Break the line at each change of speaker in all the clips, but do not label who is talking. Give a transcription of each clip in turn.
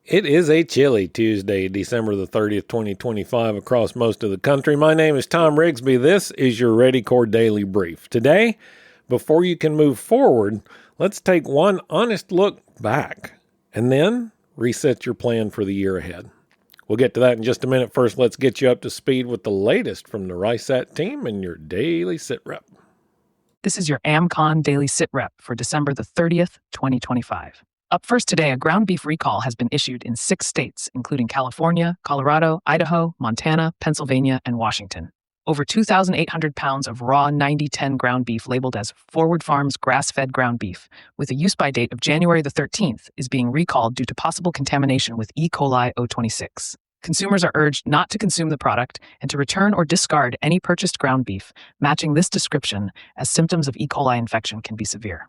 It is a chilly Tuesday, December the 30th, 2025, across most of the country. My name is Tom Rigsby. This is your Ready Core Daily Brief. Today, before you can move forward, let's take one honest look back and then reset your plan for the year ahead. We'll get to that in just a minute. First, let's get you up to speed with the latest from the RISAT team and your daily sit rep.
This is your AmCon Daily Sit Rep for December the 30th, 2025. Up first today, a ground beef recall has been issued in 6 states, including California, Colorado, Idaho, Montana, Pennsylvania, and Washington. Over 2,800 pounds of raw 90-10 ground beef labeled as Forward Farms grass-fed ground beef, with a use-by date of January the 13th, is being recalled due to possible contamination with E. coli O26. Consumers are urged not to consume the product and to return or discard any purchased ground beef matching this description, as symptoms of E. coli infection can be severe.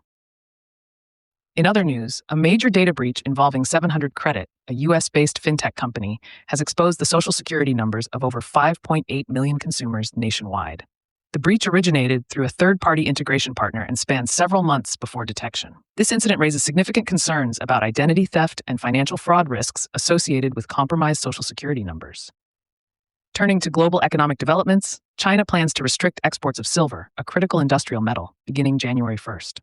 In other news, a major data breach involving 700 Credit, a U.S.-based fintech company, has exposed the Social Security numbers of over 5.8 million consumers nationwide. The breach originated through a third-party integration partner and spanned several months before detection. This incident raises significant concerns about identity theft and financial fraud risks associated with compromised Social Security numbers. Turning to global economic developments, China plans to restrict exports of silver, a critical industrial metal, beginning January 1st.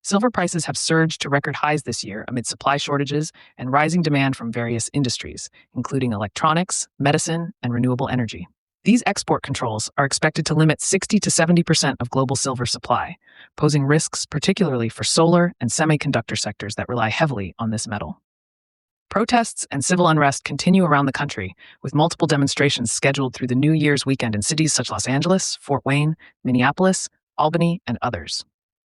Silver prices have surged to record highs this year amid supply shortages and rising demand from various industries, including electronics, medicine, and renewable energy. These export controls are expected to limit 60 to 70% of global silver supply, posing risks particularly for solar and semiconductor sectors that rely heavily on this metal. Protests and civil unrest continue around the country, with multiple demonstrations scheduled through the New Year's weekend in cities such as Los Angeles, Fort Wayne, Minneapolis, Albany, and others.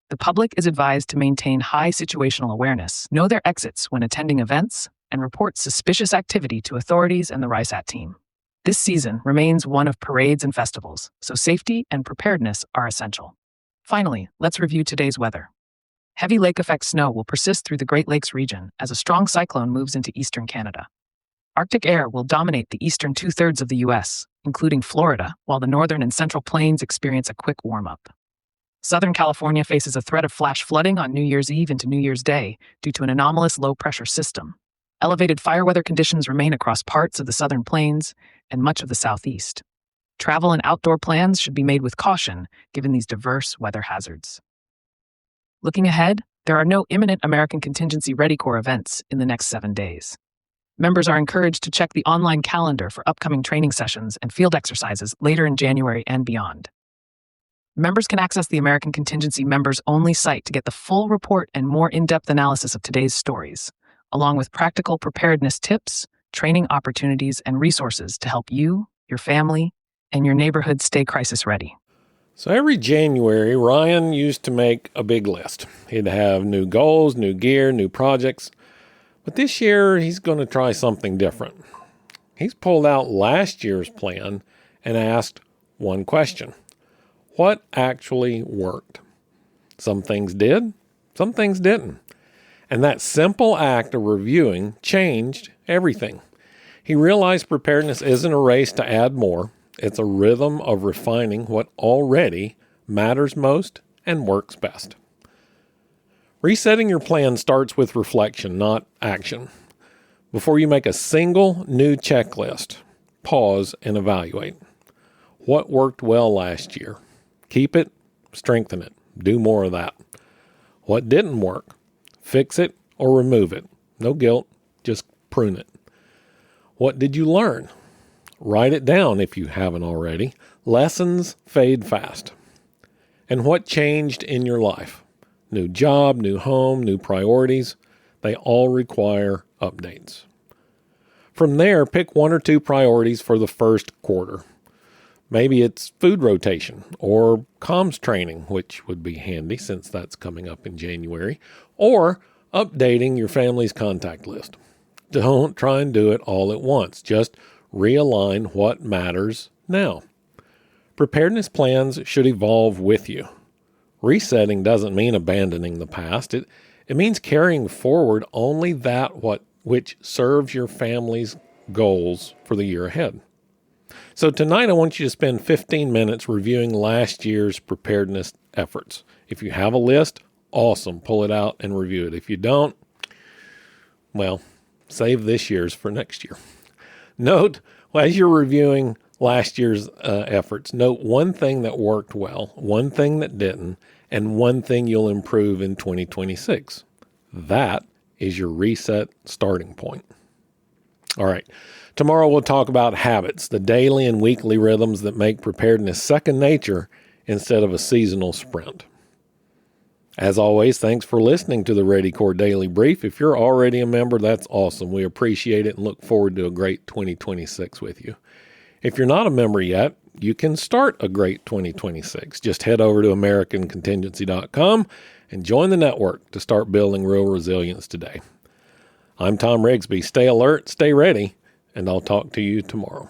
The public is advised to maintain high situational awareness, know their exits when attending events, and report suspicious activity to authorities and the RISAT team. This season remains one of parades and festivals, so safety and preparedness are essential. Finally, let's review today's weather. Heavy lake effect snow will persist through the Great Lakes region as a strong cyclone moves into eastern Canada. Arctic air will dominate the eastern two-thirds of the U.S., including Florida, while the northern and central plains experience a quick warm-up. Southern California faces a threat of flash flooding on New Year's Eve into New Year's Day due to an anomalous low-pressure system. Elevated fire weather conditions remain across parts of the southern plains and much of the southeast. Travel and outdoor plans should be made with caution, given these diverse weather hazards. Looking ahead, there are no imminent American Contingency Ready Corps events in the next 7 days. Members are encouraged to check the online calendar for upcoming training sessions and field exercises later in January and beyond. Members can access the American Contingency members-only site to get the full report and more in-depth analysis of today's stories, along with practical preparedness tips, training opportunities, and resources to help you, your family, and your neighborhood stay crisis ready.
So every January, Ryan used to make a big list. He'd have new goals, new gear, new projects. But this year, he's going to try something different. He's pulled out last year's plan and asked one question. What actually worked? Some things did, some things didn't. And that simple act of reviewing changed everything. He realized preparedness isn't a race to add more. It's a rhythm of refining what already matters most and works best. Resetting your plan starts with reflection, not action. Before you make a single new checklist, pause and evaluate. What worked well last year? Keep it, strengthen it, do more of that. What didn't work? Fix it or remove it. No guilt, just prune it. What did you learn? Write it down if you haven't already. Lessons fade fast. And what changed in your life? New job, new home, new priorities. They all require updates. From there, pick 1 or 2 priorities for the first quarter. Maybe it's food rotation or comms training, which would be handy since that's coming up in January, or updating your family's contact list. Don't try and do it all at once. Just realign what matters now. Preparedness plans should evolve with you. Resetting doesn't mean abandoning the past. It means carrying forward only that which serves your family's goals for the year ahead. So tonight I want you to spend 15 minutes reviewing last year's preparedness efforts. If you have a list, awesome. Pull it out and review it. If you don't, well, Save this year's for next year. Note, as you're reviewing last year's efforts, note one thing that worked well, one thing that didn't, and one thing you'll improve in 2026. That is your reset starting point. All right. Tomorrow we'll talk about habits, the daily and weekly rhythms that make preparedness second nature instead of a seasonal sprint. As always, thanks for listening to the Ready Core Daily Brief. If you're already a member, that's awesome. We appreciate it and look forward to a great 2026 with you. If you're not a member yet, you can start a great 2026. Just head over to AmericanContingency.com and join the network to start building real resilience today. I'm Tom Rigsby. Stay alert, stay ready, and I'll talk to you tomorrow.